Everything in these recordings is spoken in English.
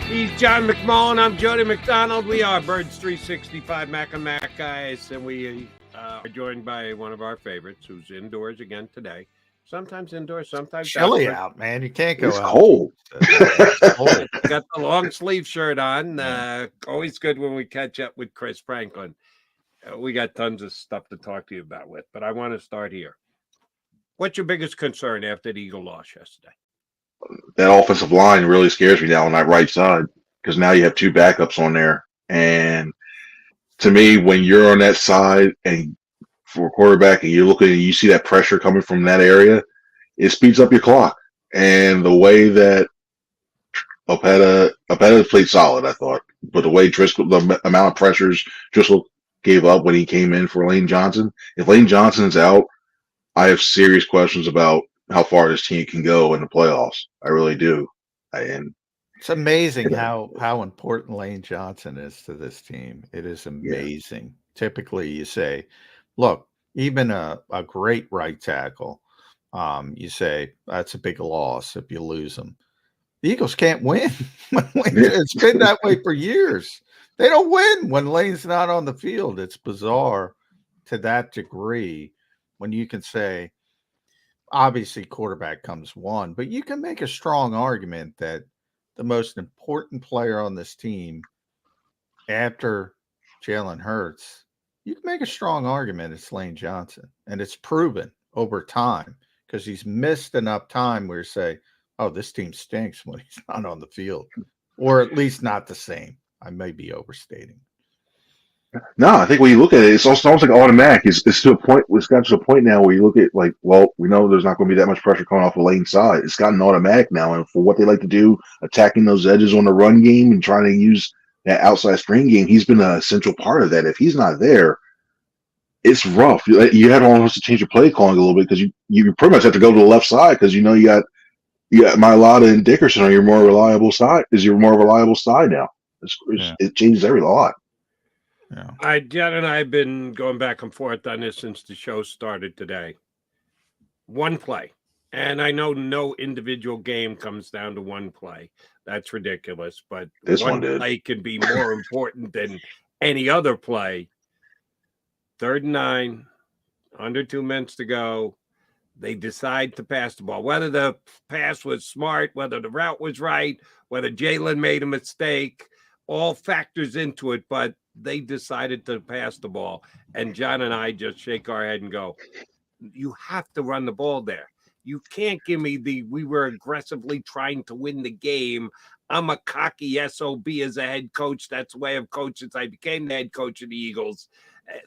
He's John McMullen. I'm Jody McDonald. We are Birds 365 Mac and Mac guys, and we are joined by one of our favorites who's indoors again today. Sometimes indoors, sometimes chilly outdoors. out, man. You can't go It's out. cold. It's cold. Got the long sleeve shirt on. Yeah. Always good when we catch up with Chris Franklin. We got tons of stuff to talk to you about with, but I want to start here. What's your biggest concern after the Eagle loss yesterday? That offensive line really scares me now on that right side because now you have two backups on there. And to me, when you're on that side and for a quarterback and you're looking and you see that pressure coming from that area, it speeds up your clock. And the way that Opeta played solid, I thought. But the way Driscoll, the amount of pressures Driscoll gave up when he came in for Lane Johnson, if Lane Johnson's out, I have serious questions about how far this team can go in the playoffs. I really do. And it's amazing how important Lane Johnson is to this team. It is amazing. Yeah. Typically, you say, look, even a great right tackle, you say that's a big loss if you lose them. The Eagles can't win. It's been that way for years. They don't win when Lane's not on the field. It's bizarre to that degree when you can say, obviously quarterback comes one, but you can make a strong argument that the most important player on this team after Jalen Hurts, you can make a strong argument it's Lane Johnson. And it's proven over time because he's missed enough time where you say, oh, this team stinks when he's not on the field, or at least not the same. I may be overstating. No, I think when you look at it, it's almost like automatic. It's to a point. It's got to a point now where you look at like, well, we know there's not going to be that much pressure coming off the lane side. It's gotten automatic now, and for what they like to do, attacking those edges on the run game and trying to use that outside screen game, he's been an essential part of that. If he's not there, it's rough. You have almost to change your play calling a little bit because you pretty much have to go to the left side because you got Mailata and Dickerson are your more reliable side. Is your more reliable side now? It changes every lot. Yeah. Jen and I have been going back and forth on this since the show started today. One play. And I know no individual game comes down to one play. That's ridiculous. But this one play can be more important than any other play. 3rd and 9, under 2 minutes to go. They decide to pass the ball. Whether the pass was smart, whether the route was right, whether Jalen made a mistake, all factors into it. But they decided to pass the ball. And John and I just shake our head and go, you have to run the ball there. You can't give me we were aggressively trying to win the game. I'm a cocky SOB as a head coach. That's the way I've coached since I became the head coach of the Eagles.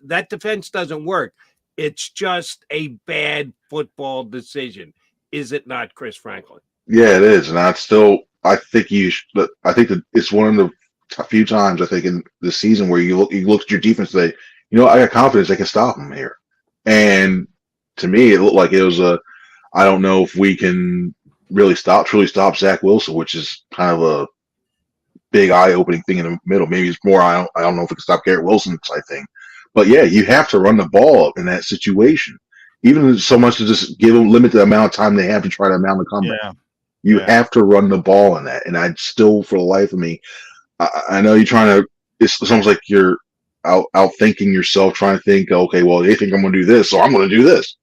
That defense doesn't work. It's just a bad football decision. Is it not, Chris Franklin? Yeah, it is. And I think that it's one of the a few times I think in the season where you look at your defense and say, I got confidence they can stop them here. And to me, it looked like it was I don't know if we can truly stop Zach Wilson, which is kind of a big eye-opening thing in the middle. Maybe it's more I don't know if we can stop Garrett Wilson type thing. But yeah, you have to run the ball in that situation, even so much to just limit the amount of time they have to try to mount the comeback. Yeah. You have to run the ball in that, and I still, for the life of me. I know you're trying to. It's almost like you're outthinking yourself, trying to think. Okay, well, they think I'm going to do this, so I'm going to do this.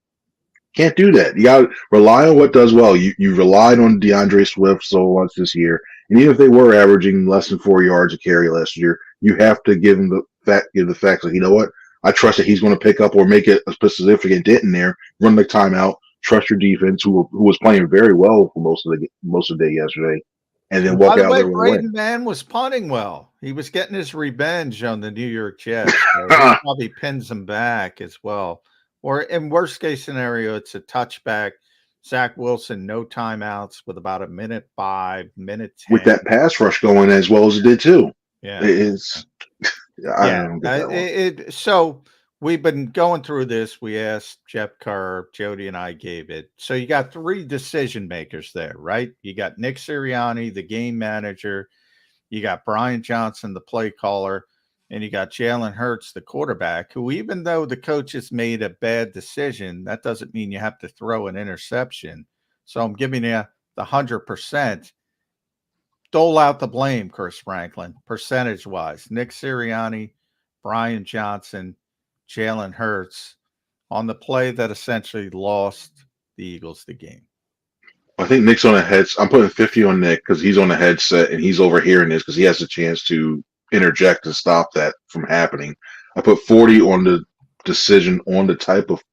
Can't do that. You got to rely on what does well. You relied on DeAndre Swift so much this year, and even if they were averaging less than 4 yards a carry last year, you have to give them the facts. Like, you know what? I trust that he's going to pick up or make it a significant dent in there. Run the timeout. Trust your defense, who was playing very well for most of the day yesterday. And then walk out there with a win. Braden Mann was punting well. He was getting his revenge on the New York Jets. So he probably pins them back as well. Or in worst case scenario, it's a touchback. Zach Wilson, no timeouts with about a minute 5, minute 10. With that pass rush going as well as it did too. Yeah. So we've been going through this. We asked Jeff Kerr, Jody and I gave it. So you got 3 decision makers there, right? You got Nick Sirianni, the game manager. You got Brian Johnson, the play caller. And you got Jalen Hurts, the quarterback, who even though the coaches made a bad decision, that doesn't mean you have to throw an interception. So I'm giving you the 100%. dole out the blame, Chris Franklin, percentage-wise. Nick Sirianni, Brian Johnson, Jalen Hurts on the play that essentially lost the Eagles the game. I think Nick's on a headset. I'm putting 50 on Nick because he's on a headset and he's overhearing this because he has a chance to interject and stop that from happening. I put 40 on the decision on the type of.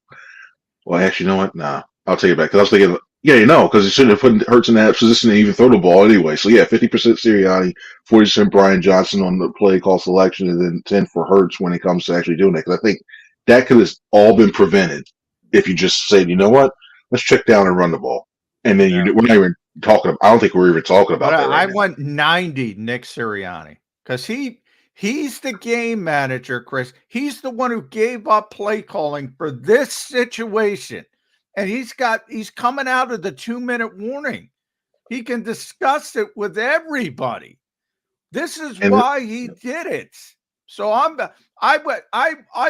Well, actually, you know what? Nah, I'll take it back because I was thinking, yeah, because he shouldn't have put Hurts in that position to even throw the ball anyway. So yeah, 50% Sirianni, 40% Brian Johnson on the play call selection, and then 10 for Hurts when it comes to actually doing that. Because I think that could have all been prevented if you just said, you know what, let's check down and run the ball. And then we're not even talking. I don't think we're even talking about that. I went 90 Nick Sirianni because he's the game manager, Chris. He's the one who gave up play calling for this situation, and he's coming out of the 2-minute warning. He can discuss it with everybody. This is why he did it. So I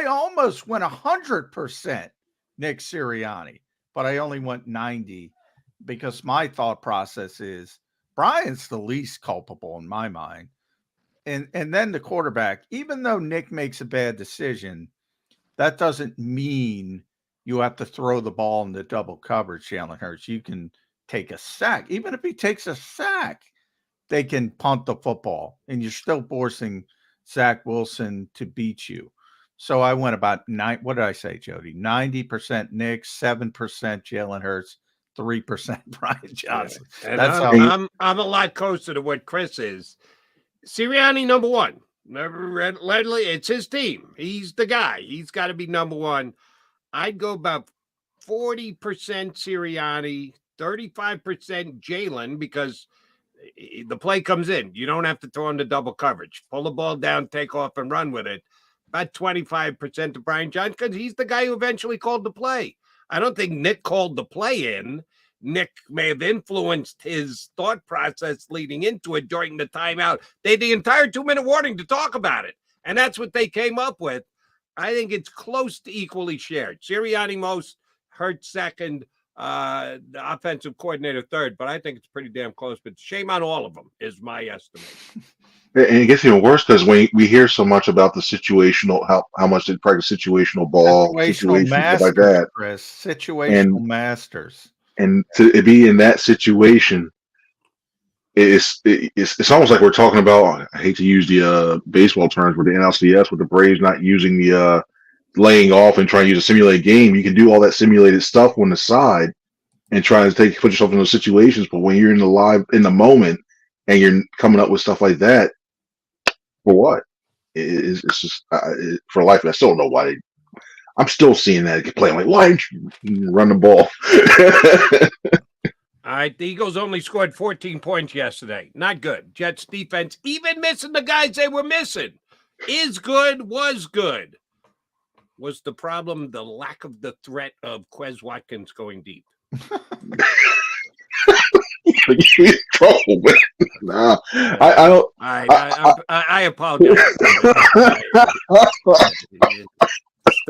almost went 100% Nick Sirianni, but I only went 90. Because my thought process is Brian's the least culpable in my mind. And then the quarterback, even though Nick makes a bad decision, that doesn't mean you have to throw the ball in the double coverage, Jalen Hurts. You can take a sack. Even if he takes a sack, they can punt the football, and you're still forcing Zach Wilson to beat you. So I went about what did I say, Jody? 90% Nick, 7% Jalen Hurts, 3% Brian Johnson. Yeah. And that's I'm a lot closer to what Chris is. Sirianni, number one. Ledley, it's his team. He's the guy. He's got to be number one. I'd go about 40% Sirianni, 35% Jalen, because the play comes in. You don't have to throw in the double coverage. Pull the ball down, take off, and run with it. About 25% to Brian Johnson, because he's the guy who eventually called the play. I don't think Nick called the play in. Nick may have influenced his thought process leading into it during the timeout. They had the entire 2-minute warning to talk about it, and that's what they came up with. I think it's close to equally shared. Sirianni most, Hurts second, the offensive coordinator third, but I think it's pretty damn close. But shame on all of them is my estimate. And it gets even worse because when we hear so much about the situational, how much they practice situational ball, situational masters, like that, Chris, situational masters, and to be in that situation, it's almost like we're talking about. I hate to use the baseball terms with the NLCS, with the Braves not using the laying off and trying to use a simulated game. You can do all that simulated stuff on the side and try to put yourself in those situations. But when you're in the moment, and you're coming up with stuff like that, for what? It's just for life. And I still don't know why. I'm still seeing that play. I'm like, why didn't you run the ball? All right, the Eagles only scored 14 points yesterday. Not good. Jets defense, even missing the guys they were missing, is good, was good. Was the problem the lack of the threat of Quez Watkins going deep? You in trouble, man. Nah, I don't. I apologize.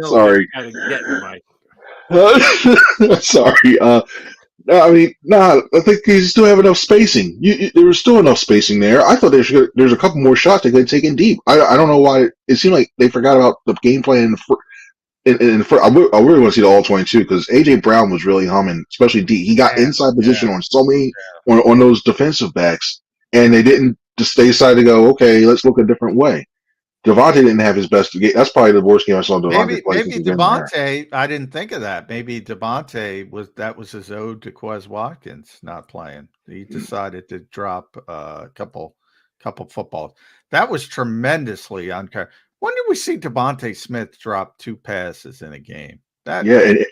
Sorry. Sorry. No, I mean, I think you still have enough spacing. There was still enough spacing there. I thought there's a couple more shots they could have taken deep. I don't know why. It seemed like they forgot about the game plan. I really want to see the all 22 because AJ Brown was really humming, especially D. He got inside position on so many on those defensive backs, and they didn't just decided to go, okay, let's look a different way. Devontae didn't have his best game. That's probably the worst game I saw Devontae play. Maybe Devontae, I didn't think of that. Maybe Devontae was his ode to Quez Watkins not playing. He decided to drop a couple footballs. That was tremendously unfair. When did we see Devontae Smith drop 2 passes in a game? And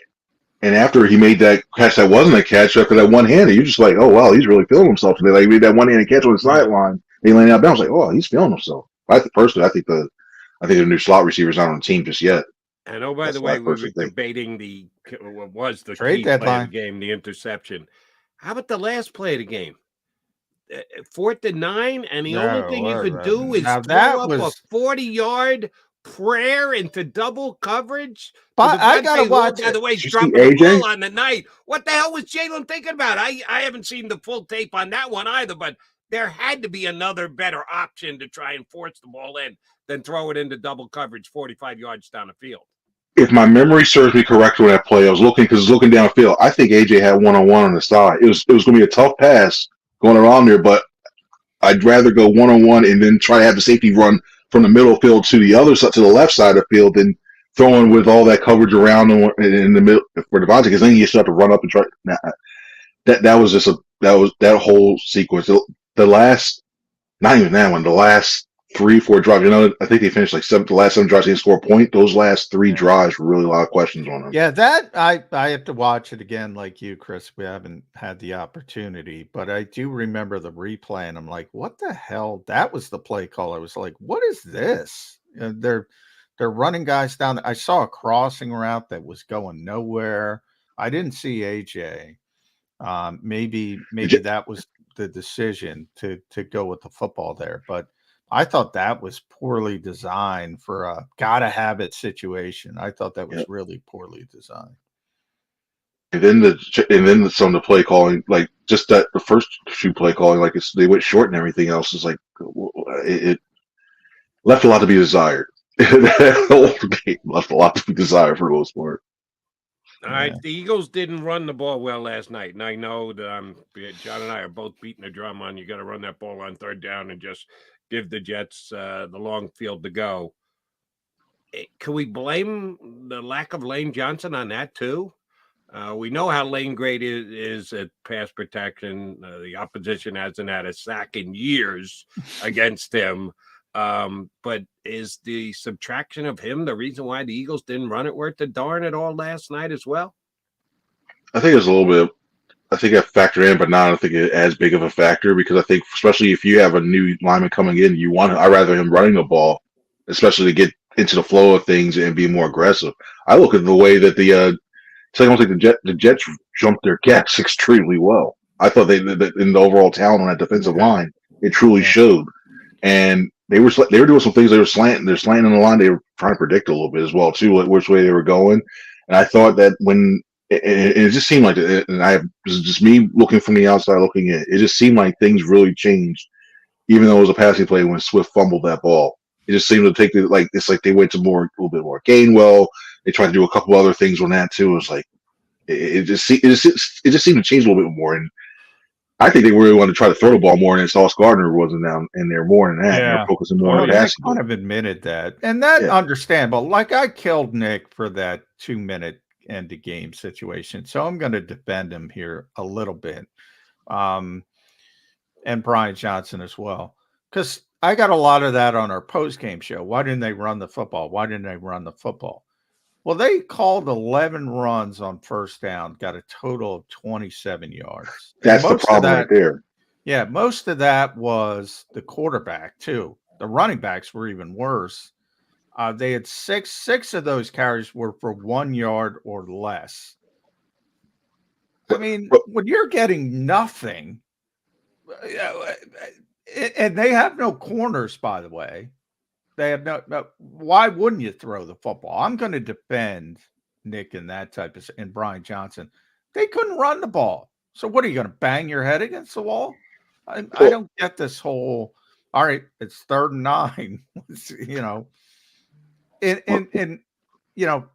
after he made that catch that wasn't a catch after that one-handed, you're just like, oh, wow, he's really feeling himself today. Like, he made that one-handed catch on the sideline. He landed out bounds. Like, oh, he's feeling himself. Personally, I think the new slot receiver's not on the team just yet. And by the way, we were debating the trade deadline game, the interception. How about the last play of the game? 4th and 9, and the only thing you could do is throw up a 40-yard prayer into double coverage. But I gotta watch. By the way, dropping the ball on the night. What the hell was Jalen thinking about? I haven't seen the full tape on that one either, but There had to be another better option to try and force the ball in than throw it into double coverage 45 yards down the field. If my memory serves me correctly on that play, I was looking downfield. I think AJ had one-on-one on the side. It was going to be a tough pass going around there, but I'd rather go one-on-one and then try to have the safety run from the middle field to the other side, to the left side of the field, than throwing with all that coverage around in the middle for Devontae, because then you still have to run up and try. Nah, that was just that whole sequence. The last, not even that one, the last 3-4 drives. I think they finished like the last 7 drives. They didn't score a point. Those last 3 drives were really a lot of questions on them. Yeah, that I have to watch it again, like you, Chris. We haven't had the opportunity, but I do remember the replay, and I'm like, "What the hell?" That was the play call. I was like, "What is this?" They're running guys down. I saw a crossing route that was going nowhere. I didn't see AJ. Maybe that was the decision to go with the football there, but I thought that was poorly designed for a gotta have it situation. I thought that was really poorly designed. And then some of the play calling, like just that the first few play calling, like they went short and everything else is like it left a lot to be desired. The whole game left a lot to be desired for the most part. All right, the Eagles didn't run the ball well last night, and I know that John and I are both beating the drum on you got to run that ball on third down and just give the Jets the long field to go. Can we blame the lack of Lane Johnson on that too? We know how Lane great is at pass protection. The opposition hasn't had a sack in years against him. But is the subtraction of him the reason why the Eagles didn't run it worth the darn at all last night as well? I think it's a little bit. I think I factor in, but not. I don't think it's as big of a factor, because I think, especially if you have a new lineman coming in, I'd rather him running the ball, especially to get into the flow of things and be more aggressive. I look at the way that the Jets jumped their gaps extremely well. I thought in the overall talent on that defensive line, it truly showed, and they were doing some things. They're slanting on the line. They were trying to predict a little bit as well too, which way they were going. And I thought that it just seemed like, and this is just me looking from the outside looking in, it just seemed like things really changed, even though it was a passing play when Swift fumbled that ball. It just seemed to take it's like they went to a little bit more Gainwell. They tried to do a couple other things on that too. It was like it just seemed to change a little bit more. And I think they really wanted to try to throw the ball more, and Sauce Gardner wasn't down in there more than that. They're focusing more on passing. I kind of admitted that, and that understandable. Like, I killed Nick for that 2-minute end of game situation, so I'm going to defend him here a little bit, and Brian Johnson as well, because I got a lot of that on our post game show. Why didn't they run the football? Why didn't they run the football? Well, they called 11 runs on first down, got a total of 27 yards. That's the problem right there. Yeah, most of that was the quarterback too. The running backs were even worse. They had six of those carries were for 1 yard or less. I mean, when you're getting nothing, and they have no corners, by the way. They have no. Why wouldn't you throw the football? I'm going to defend Nick in that type of, and Brian Johnson. They couldn't run the ball. So what are you going to bang your head against the wall? I don't get this whole. All right, it's 3rd and 9. And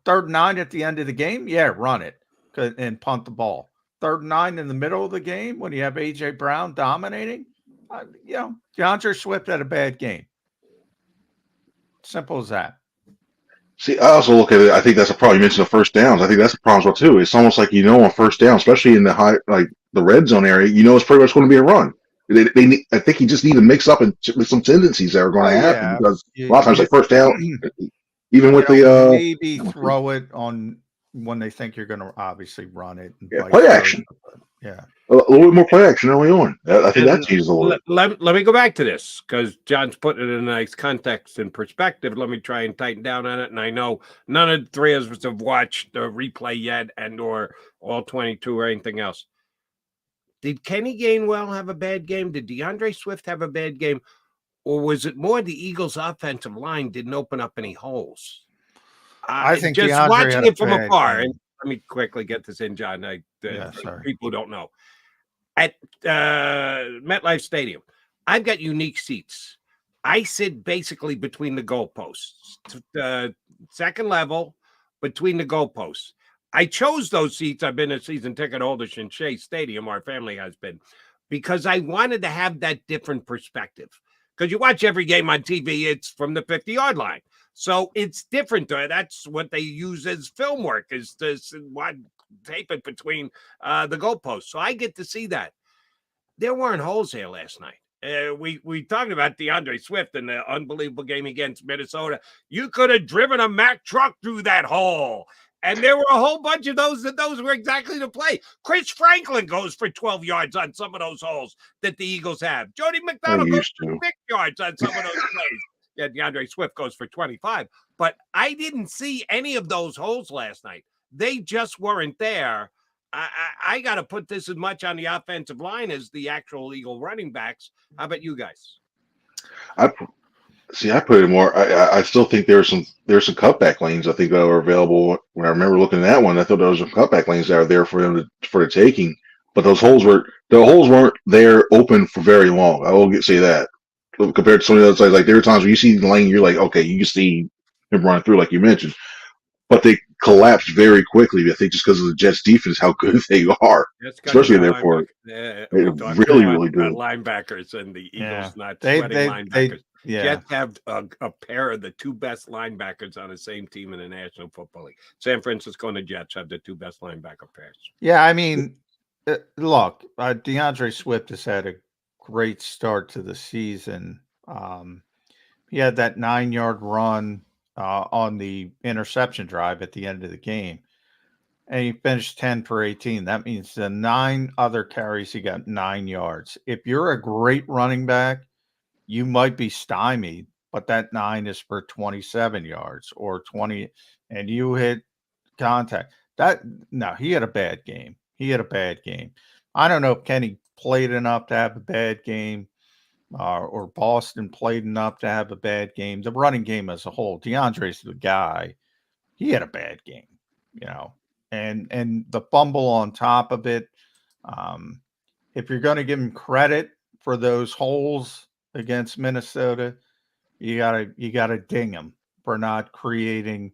3rd and 9 at the end of the game. Yeah, run it and punt the ball. 3rd and 9 in the middle of the game when you have AJ Brown dominating. DeAndre Swift had a bad game. Simple as that. See, I also look at it. I think that's a problem. You mentioned the first downs. I think that's the problem as well too. It's almost like, on first down, especially in the high, like the red zone area, it's pretty much going to be a run. I think you just need to mix up with some tendencies that are going to happen, because a lot of times, like first down, even with the maybe throw it on when they think you're going to obviously run it. And play action. Yeah. A little bit more play action early on. I think that changes a little. Let me go back to this, because John's putting it in a nice context and perspective. Let me try and tighten down on it. And I know none of the 3 of us have watched the replay yet, or all 22 or anything else. Did Kenny Gainwell have a bad game? Did DeAndre Swift have a bad game? Or was it more the Eagles' offensive line didn't open up any holes? I think just DeAndre watching it from afar. Game. And let me quickly get this in, John. People who don't know. At MetLife Stadium, I've got unique seats. I sit basically between the goalposts, the second level between the goalposts. I chose those seats. I've been a season ticket holder in Shea Stadium, our family has been, because I wanted to have that different perspective. Because you watch every game on TV, it's from the 50-yard line. So it's different. That's what they use as film work, is to tape it between the goalposts. So I get to see that. There weren't holes here last night. We talked about DeAndre Swift and the unbelievable game against Minnesota. You could have driven a Mack truck through that hole. And there were a whole bunch of those were exactly the play. Chris Franklin goes for 12 yards on some of those holes that the Eagles have. Jody McDonald goes for 6 yards on some of those plays. Yeah, DeAndre Swift goes for 25. But I didn't see any of those holes last night. They just weren't there. I got to put this as much on the offensive line as the actual Eagle running backs. How about you guys? I put it more. I still think there's some cutback lanes I think that are available. When I remember looking at that one, I thought there was some cutback lanes that are there for them for the taking. But the holes weren't there open for very long. I will say that compared to some of the other sides. Like there are times where you see the lane, you're like, okay, you can see him running through, like you mentioned. But they collapsed very quickly. I think just because of the Jets' defense, how good they are, especially therefore. They're really good linebackers, and the Eagles not sweating linebackers. Jets have a pair of the two best linebackers on the same team in the National Football League. San Francisco and the Jets have the two best linebacker pairs. Yeah, I mean, look, DeAndre Swift has had a great start to the season. He had that 9-yard run on the interception drive at the end of the game, and he finished 10 for 18. That means the 9 other carries, he got 9 yards. If you're a great running back, you might be stymied, but that 9 is for 27 yards or 20, and you hit contact. He had a bad game. I don't know if Kenny played enough to have a bad game. Or Boston played enough to have a bad game. The running game as a whole, DeAndre's the guy. He had a bad game, and the fumble on top of it. If you're going to give him credit for those holes against Minnesota, you gotta ding him for not creating,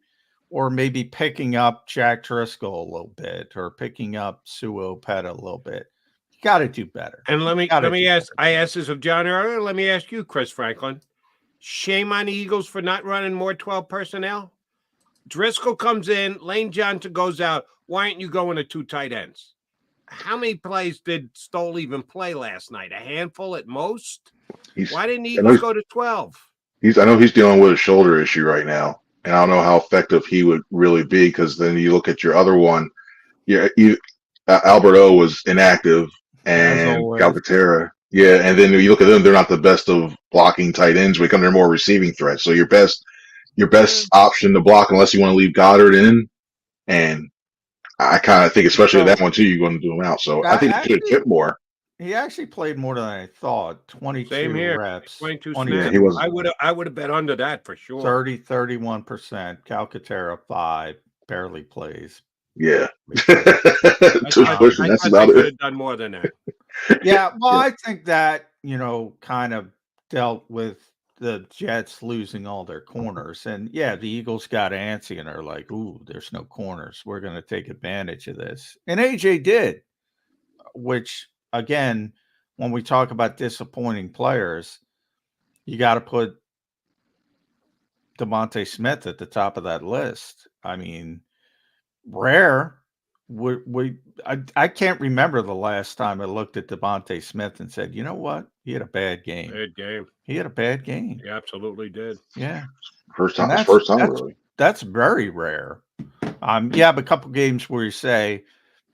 or maybe picking up Jack Driscoll a little bit, or picking up Sue Opeta a little bit. Got to do better. And let me ask. I asked this of John earlier. Let me ask you, Chris Franklin. Shame on the Eagles for not running more 12 personnel. Driscoll comes in. Lane Johnson goes out. Why aren't you going to 2 tight ends? How many plays did Stoll even play last night? A handful at most. Why didn't the Eagles go to 12? I know he's dealing with a shoulder issue right now, and I don't know how effective he would really be, because then you look at your other one. Yeah, Albert O was inactive. And Calcaterra, and then you look at them; they're not the best of blocking tight ends. They're more receiving threats. So your best option to block, unless you want to leave Goddard in. And I kind of think, especially that one too, you're going to do him out. So I think he should have kept more. He actually played more than I thought. 22 reps, 22 snaps. Yeah, I would have bet under that for sure. 31%. Calcaterra 5, barely plays. Yeah. That's about it. Could have done more than that. Yeah, well, I think that, kind of dealt with the Jets losing all their corners. And the Eagles got antsy and are like, ooh, there's no corners. We're going to take advantage of this. And AJ did, which, again, when we talk about disappointing players, you got to put Devontae Smith at the top of that list. I mean, rare. I can't remember the last time I looked at Devontae Smith and said, you know what? He had a bad game. He had a bad game. He absolutely did. Yeah. First time really. That's very rare. But a couple games where you say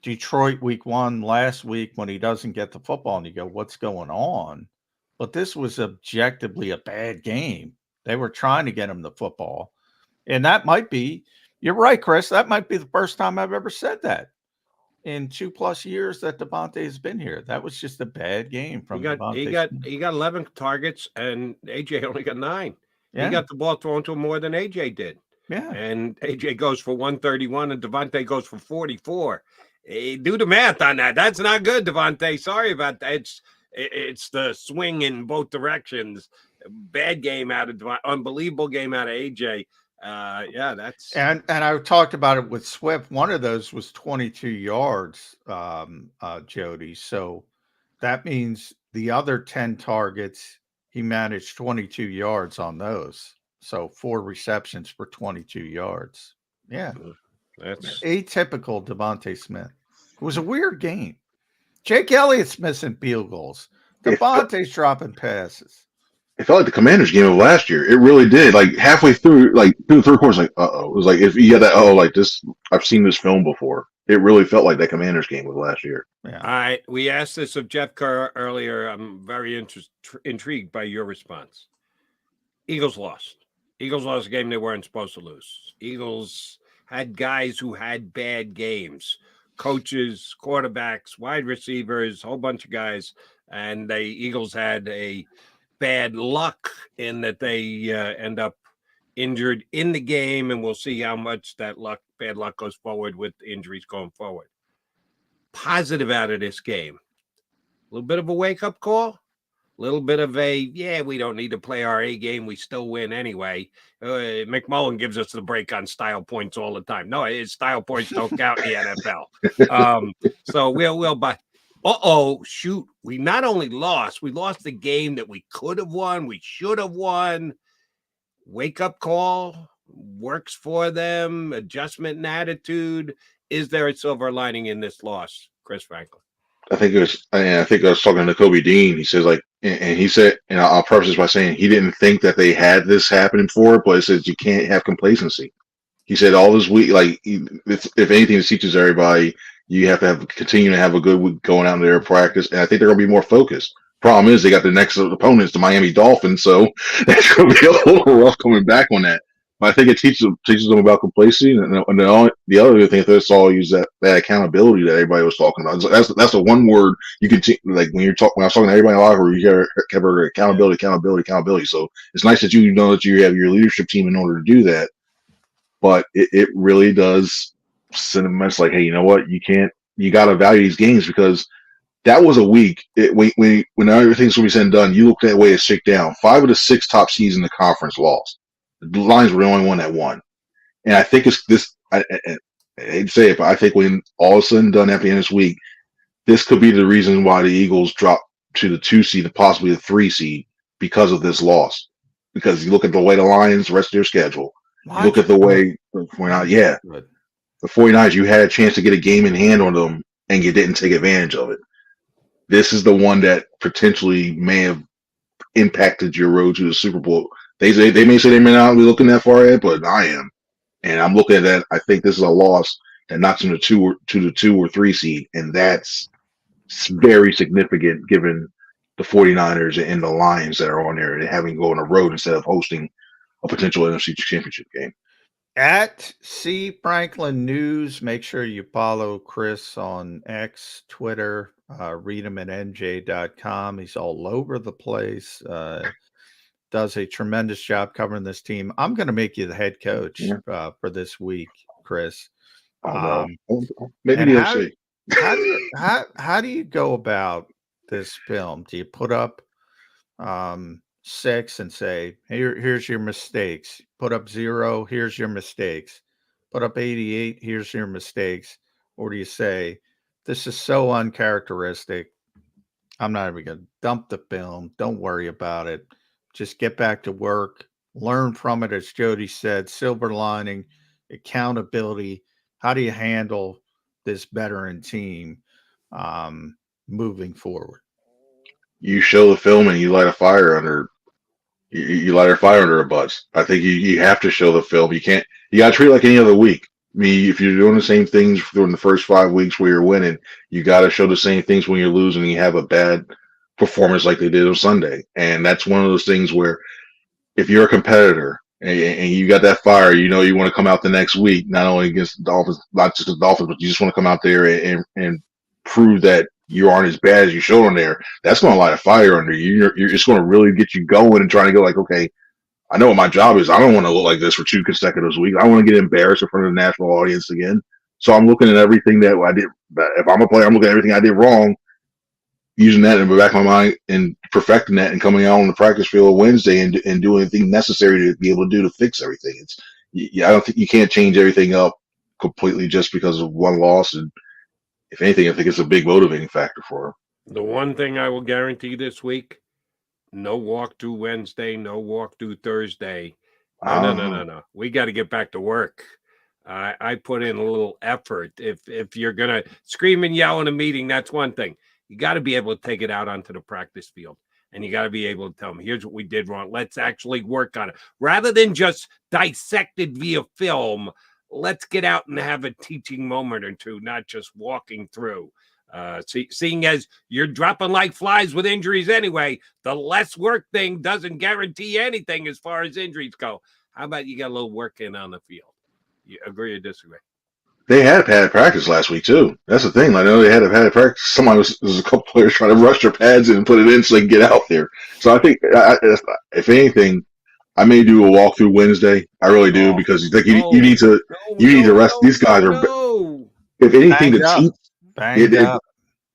Detroit week 1 last week when he doesn't get the football and you go, what's going on? But this was objectively a bad game. They were trying to get him the football. And that might be, you're right, Chris. That might be the first time I've ever said that in 2+ years that Devontae has been here. That was just a bad game from Devontae. He got 11 targets, and AJ only got 9. Yeah. He got the ball thrown to him more than AJ did. Yeah. And AJ goes for 131, and Devontae goes for 44. Hey, do the math on that. That's not good, Devontae. Sorry about that. It's the swing in both directions. Bad game out of unbelievable game out of AJ. Yeah, that's And I talked about it with Swift. One of those was 22 yards, Jody. So that means the other 10 targets, he managed 22 yards on those. So 4 receptions for 22 yards. Yeah. that's Atypical Devontae Smith. It was a weird game. Jake Elliott's missing field goals. Devontae's dropping passes. It felt like the Commanders game of last year. It really did. Like halfway through, like through the third quarter, like it was like if you had that like this, I've seen this film before. It really felt like that Commanders game of last year. Yeah. all right. We asked this of Jeff Kerr earlier. I'm very intrigued by your response. Eagles lost. Eagles lost a game they weren't supposed to lose. Eagles had guys who had bad games, coaches, quarterbacks, wide receivers, whole bunch of guys, and the Eagles had a bad luck in that they end up injured in the game, and we'll see how much that bad luck goes forward with injuries going forward. Positive out of this game, a little bit of a wake-up call, a little bit of a, we don't need to play our A game, we still win anyway. McMullen gives us the break on style points all the time. No, his style points don't count in the NFL. So we'll but shoot, we not only lost, we lost the game that we could have won, we should have won. Wake up call works for them, adjustment and attitude. Is there a silver lining in this loss, Chris Franklin? I think I was talking to Kobe Dean. He says and he said, and I'll preface this by saying he didn't think that they had this happening before, but he says you can't have complacency. He said all this week, like if anything, it teaches everybody you have to continue to have a good week going out there practice, and I think they're going to be more focused. Problem is, they got the next opponents, the Miami Dolphins, so that's going to be a little rough coming back on that. But I think it teaches them about complacency, and the other thing that's all use that accountability that everybody was talking about. That's the one word you can like when I was talking to everybody in the locker room, you kept accountability. So it's nice that you know that you have your leadership team in order to do that. But it really does send a message like, hey, you know what? You got to value these games because that was a week. When everything's going to be said and done, you look at the way it's shaken down. 5 of the 6 top seeds in the conference lost. The Lions were the only one that won. And I think it's this. I hate to say it, but I think when all is said and done at the end of this week, this could be the reason why the Eagles dropped to the 2 seed and possibly the 3 seed because of this loss. Because you look at the way the Lions, the rest of their schedule, you look at the way the 49ers, you had a chance to get a game in hand on them and you didn't take advantage of it. This is the one that potentially may have impacted your road to the Super Bowl. They may say they may not be looking that far ahead, but I am. And I'm looking at that. I think this is a loss that knocks them to the 2 or 3 seed. And that's very significant given the 49ers and the Lions that are on there and having to go on a road instead of hosting a potential NFC championship game. At C Franklin News, make sure you follow Chris on X, Twitter, read him at nj.com. He's all over the place. Does a tremendous job covering this team. I'm going to make you the head coach for this week, Chris. Maybe you'll see. How do you go about this film? Do you put up 6 and say, here's your mistakes? Put up 0, here's your mistakes. Put up 88, here's your mistakes. Or do you say, this is so uncharacteristic, I'm not even going to dump the film. Don't worry about it. Just get back to work. Learn from it, as Jody said. Silver lining, accountability. How do you handle this veteran team moving forward? You show the film and you light a fire under. You light a fire under a bus. I think you have to show the film. You got to treat it like any other week. I mean, if you're doing the same things during the first 5 weeks where you're winning, you got to show the same things when you're losing and you have a bad performance like they did on Sunday. And that's one of those things where if you're a competitor and you got that fire, you know you want to come out the next week, not only against the Dolphins, not just the Dolphins, but you just want to come out there and prove that you aren't as bad as you showed on there. That's going to light a fire under you. You're just going to really get you going and trying to go like, okay, I know what my job is. I don't want to look like this for 2 consecutive weeks. I don't want to get embarrassed in front of the national audience again. So I'm looking at everything that I did. If I'm a player, I'm looking at everything I did wrong. using that in the back of my mind and perfecting that and coming out on the practice field Wednesday and doing anything necessary to be able to do to fix everything. I don't think you can't change everything up completely just because of one loss. And if anything, I think it's a big motivating factor for him. The one thing I will guarantee this week, no walkthrough Wednesday, no walkthrough Thursday. No. We got to get back to work. I put in a little effort. If you're going to scream and yell in a meeting, that's one thing. You got to be able to take it out onto the practice field. And you got to be able to tell them, here's what we did wrong. Let's actually work on it. Rather than just dissect it via film, let's get out and have a teaching moment or two, not just walking through. Seeing as you're dropping like flies with injuries anyway, the less work thing doesn't guarantee anything as far as injuries go. How about you get a little work in on the field? You agree or disagree? They had padded practice last week too. That's the thing. I know they had a padded practice. There's a couple players trying to rush their pads in and put it in so they can get out there. So I think, if anything, I may do a walkthrough Wednesday. I really do because you need to rest. These guys are. If anything,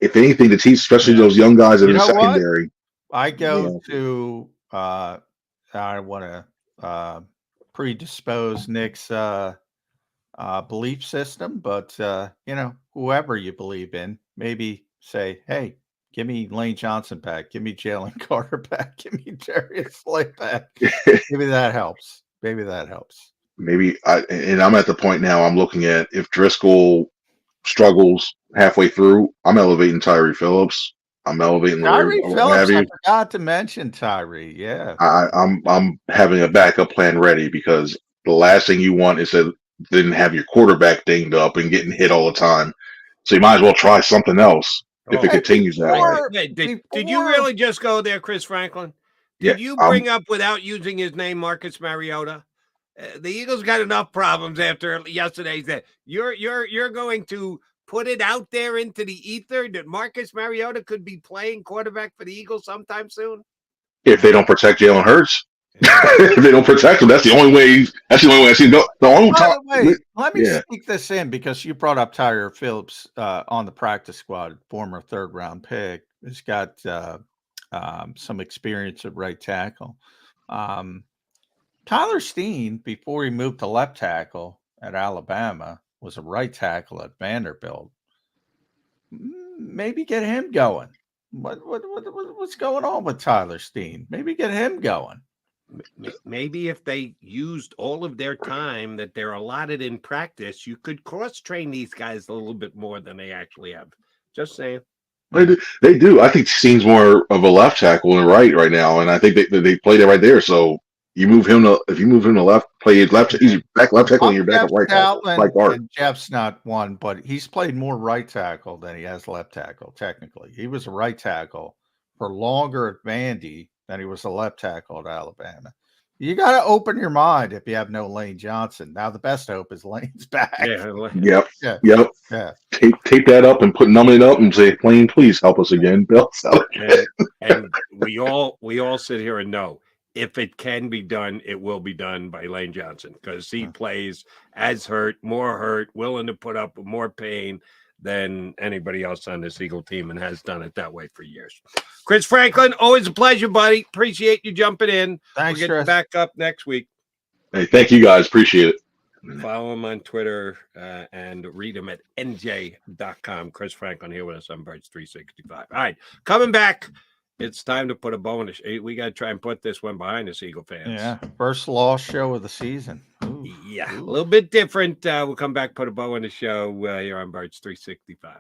if anything to teach, especially those young guys in the secondary. I go to. I want to predispose Nick's belief system, but whoever you believe in, maybe say, hey, give me Lane Johnson back, give me Jalen Carter back, give me Darius Slay back. Maybe that helps. Maybe I'm at the point now. I'm looking at if Driscoll struggles halfway through, I'm elevating Tyree Phillips. I'm elevating Tyree Phillips. I forgot to mention Tyree. Yeah, I'm having a backup plan ready because the last thing you want is to then have your quarterback dinged up and getting hit all the time. So you might as well try something else if it continues that way. Did you really just go there, Chris Franklin? Did you bring up without using his name, Marcus Mariota? The Eagles got enough problems after yesterday's day. You're going to put it out there into the ether that Marcus Mariota could be playing quarterback for the Eagles sometime soon? If they don't protect Jalen Hurts. If they don't protect him, that's the only way. That's the only way I see. Let me sneak this in because you brought up Tyree Phillips on the practice squad, former third-round pick. He's got some experience at right tackle. Tyler Steen, before he moved to left tackle at Alabama, was a right tackle at Vanderbilt. Maybe get him going. What's going on with Tyler Steen? Maybe get him going. Maybe if they used all of their time that they're allotted in practice, you could cross-train these guys a little bit more than they actually have. Just saying. They do. I think Steen's more of a left tackle than right now, and I think they played it right there. So you move him to left, play his left. He's back left tackle, and you're back at right tackle. Like Art. Jeff's not one, but he's played more right tackle than he has left tackle. Technically, he was a right tackle for longer at Vandy than he was a left tackle at Alabama. You got to open your mind if you have no Lane Johnson. Now the best hope is Lane's back. Yep. Tape that up and numb it up and say, Lane, please help us again, Bill. And we all sit here and know if it can be done, it will be done by Lane Johnson because he plays as hurt, more hurt, willing to put up with more pain than anybody else on this Eagle team and has done it that way for years. Chris Franklin, always a pleasure, buddy. Appreciate you jumping in. Thanks, we'll get back up next week. Hey, thank you guys. Appreciate it. Follow him on Twitter and read him at nj.com. Chris Franklin here with us on Birds 365. All right, coming back. It's time to put a bow in the we got to try and put this one behind us, Eagle fans. Yeah, first lost show of the season. A little bit different. We'll come back, put a bow in the show here on Birds 365.